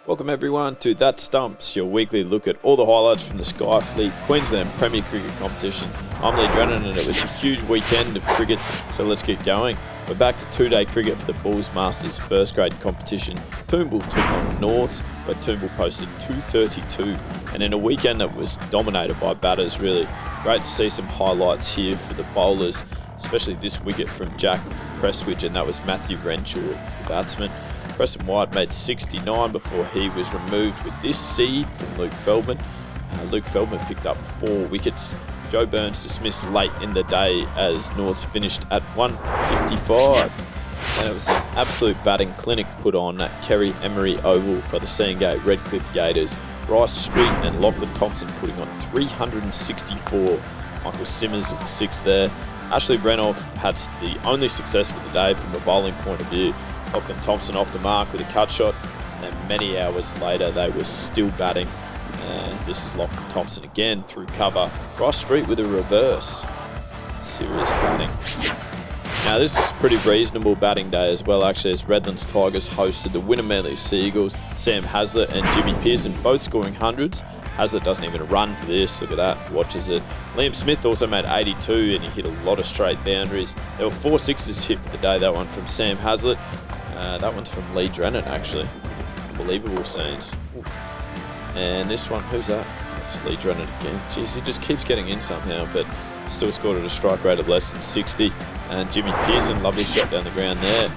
Welcome everyone to That Stumps, your weekly look at all the highlights from the Sci-Fleet Queensland Premier Cricket competition. I'm Lee Drennan and it was a huge weekend of cricket, so let's get going. We're back to two-day cricket for the Bulls Masters first grade competition. Toombul took on Norths, where Toombul posted 232, and in a weekend that was dominated by batters really. Great to see some highlights here for the bowlers, especially this wicket from Jack Prestwich, and that was Matthew Renshaw, the batsman. Preston White made 69 before he was removed with this seed from Luke Feldman. Luke Feldman picked up 4 wickets. Joe Burns dismissed late in the day as Norths finished at 155. And it was an absolute batting clinic put on at EMERY Oval for the Sandgate Redcliffe Gators. Bryce Street and Lachlan Thompson putting on 364. Michael Simmons with the 6 there. Ashley Renoff had the only success for the day from a bowling point of view. Lachlan Thompson off the mark with a cut shot, and then many hours later they were still batting. This is Lachlan Thompson again through cover. Bryce Street with a reverse. Serious batting. Now this was a pretty reasonable batting day as well actually, as Redlands Tigers hosted the Winner Seagulls. Sam Haslett and Jimmy Pearson both scoring hundreds. Haslett doesn't even run for this, look at that, watches it. Liam Smith also made 82 and he hit a lot of straight boundaries. There were 4 sixes hit for the day, that one from Sam Haslett. That one's from Lee Drennan actually. Unbelievable scenes. Ooh. And this one, who's that? It's Lee Drennan again. Jeez, he just keeps getting in somehow, but still scored at a strike rate of less than 60. And Jimmy Pearson, lovely shot down the ground there.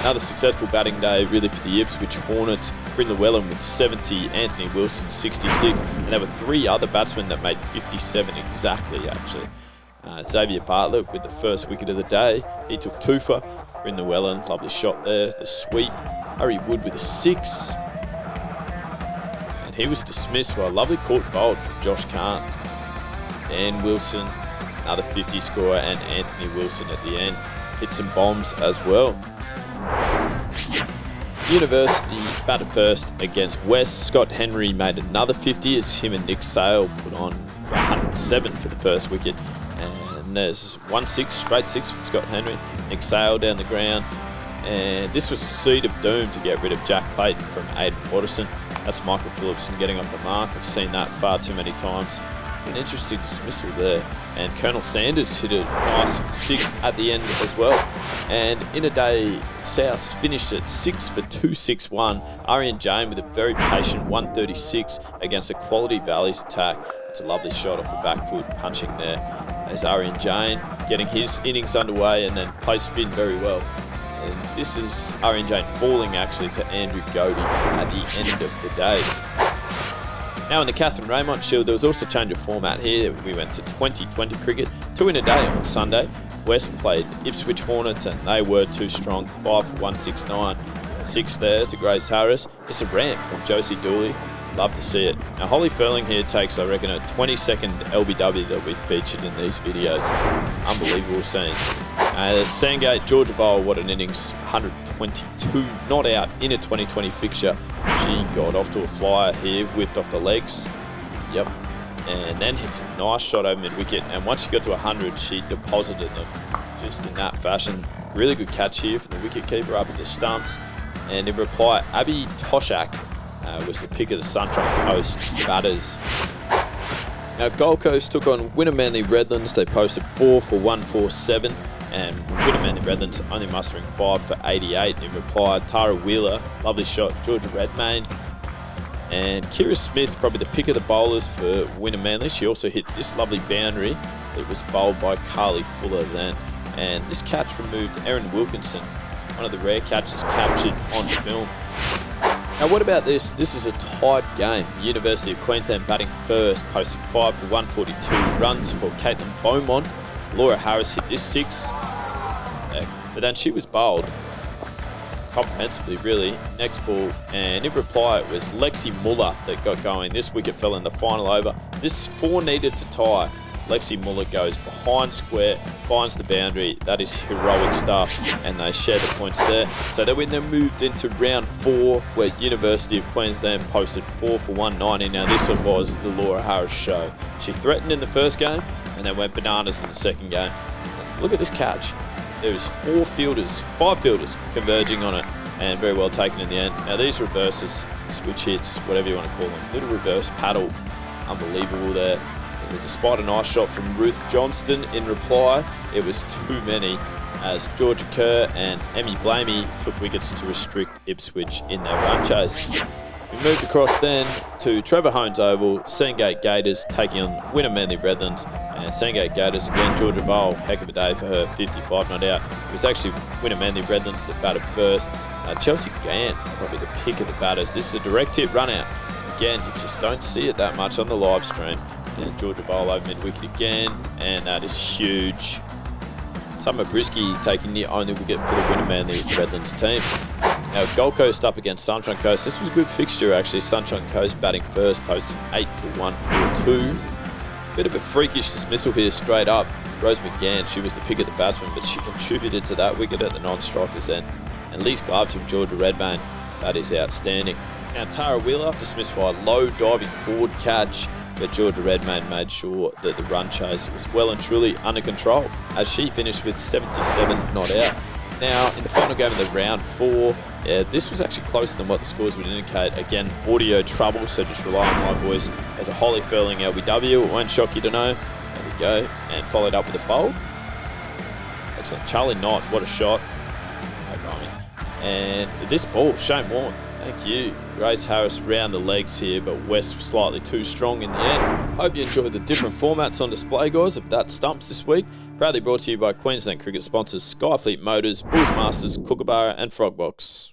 Another successful batting day really for the Ipswich Hornets. Bryn Llewellyn with 70, Anthony Wilson 66, and there were 3 other batsmen that made 57 exactly actually. Xavier Bartlett with the first wicket of the day. He took 2 for. Bryn Llewellyn, lovely shot there, the sweep. Harry Wood with a 6. And he was dismissed by a lovely caught bowled from Josh Kahn. Dan Wilson, another 50 scorer, and Anthony Wilson at the end. Hit some bombs as well. University batted first against West. Scott Henry made another 50 as him and Nick Sale put on 107 for the first wicket. And there's 1-6, straight 6 from Scott Henry. Nick Sale down the ground. And this was a seed of doom to get rid of Jack Clayton from Aiden Watterson. That's Michael Phillipson getting off the mark. I've seen that far too many times. An interesting dismissal there. And Colonel Sanders hit a nice 6 at the end as well. And in a day, Souths finished at 6 for 261. Arian Jane with a very patient 136 against a quality Valleys attack. It's a lovely shot off the back foot, punching there. There's Arian Jane getting his innings underway and then play spin very well. And this is Arian Jane falling actually to Andrew Godey at the end of the day. Now in the Catherine Raymond Shield, there was also a change of format here. We went to 20-20 cricket, 2 in a day on Sunday. West played Ipswich Hornets and they were too strong, 5 for 169. 6 there to Grace Harris. It's a ramp from Josie Dooley. Love to see it. Now Holly Furling here takes, I reckon, a 20-second LBW that we featured in these videos. Unbelievable scenes. The Sandgate Georgia Bowl, what an innings, 122, not out in a 2020 fixture. She got off to a flyer here, whipped off the legs. Yep. And then hits a nice shot over mid-wicket. And once she got to 100, she deposited them just in that fashion. Really good catch here from the wicketkeeper up at the stumps. And in reply, Abby Toshak was the pick of the Sunshine Coast batters. Now Gold Coast took on Winner Redlands. They posted 4 for 147. And Winner Redlands only mustering 5 for 88. In reply, Tara Wheeler, lovely shot, Georgia Redmayne. And Kira Smith, probably the pick of the bowlers for Winner Manly. She also hit this lovely boundary that was bowled by Carly Fuller then. And this catch removed Erin Wilkinson, one of the rare catches captured on film. Now what about this? This is a tight game. University of Queensland batting first, posting 5 for 142 runs for Caitlin Beaumont. Laura Harris hit this 6, but then she was bowled comprehensively really. Next ball, and in reply it was Lexi Muller that got going. This wicket fell in the final over. This 4 needed to tie. Lexi Muller goes behind square, finds the boundary. That is heroic stuff, and they share the points there. So they then moved into round 4, where University of Queensland posted 4 for 190. Now this was the Laura Harris show. She threatened in the first game, and then went bananas in the second game. Look at this catch. There was 5 fielders converging on it. and very well taken in the end. Now these reverses, switch hits, whatever you want to call them, little reverse paddle, unbelievable there. And despite a nice shot from Ruth Johnston in reply, it was too many as Georgia Kerr and Emmy Blamey took wickets to restrict Ipswich in their run chase. We moved across then to Trevor HOHNS Oval, Sandgate Gators taking on Wynnum Manly Redlands. And Sandgate Gators again, Georgia Bowl, heck of a day for her, 55 not out. It was actually Wynnum Manly Redlands that batted first. Chelsea Gant, probably the pick of the batters. This is a direct hit run out. Again, you just don't see it that much on the live stream. And Georgia Bowl over mid-wicket again, and that is huge. Summer Brisky taking the only wicket for the Wynnum Manly Redlands team. Now Gold Coast up against Sunshine Coast. This was a good fixture actually. Sunshine Coast batting first, posting 8 for 142. Bit of a freakish dismissal here straight up. Rose McGann, she was the pick of the batsman, but she contributed to that wicket at the non-strikers end. And Lee's gloves from Georgia Redmayne, that is outstanding. Now Tara Wheeler dismissed by a low diving forward catch, but Georgia Redmayne made sure that the run chase was well and truly under control as she finished with 77 not out. Now in the final game of the round 4, this was actually closer than what the scores would indicate. Again, audio trouble, so just rely on my voice. As a Holly Furling LBW, it won't shock you to know. There we go, and followed up with a bowl. Excellent, Charlie Knott, what a shot. No rhyming. And this ball, Shane Warne, thank you. Grace Harris round the legs here, but West was slightly too strong in the end. Hope you enjoyed the different formats on display, guys, of that Stumps this week. Proudly brought to you by Queensland Cricket sponsors Sci-Fleet Motors, Bulls Masters, Kookaburra and Frogbox.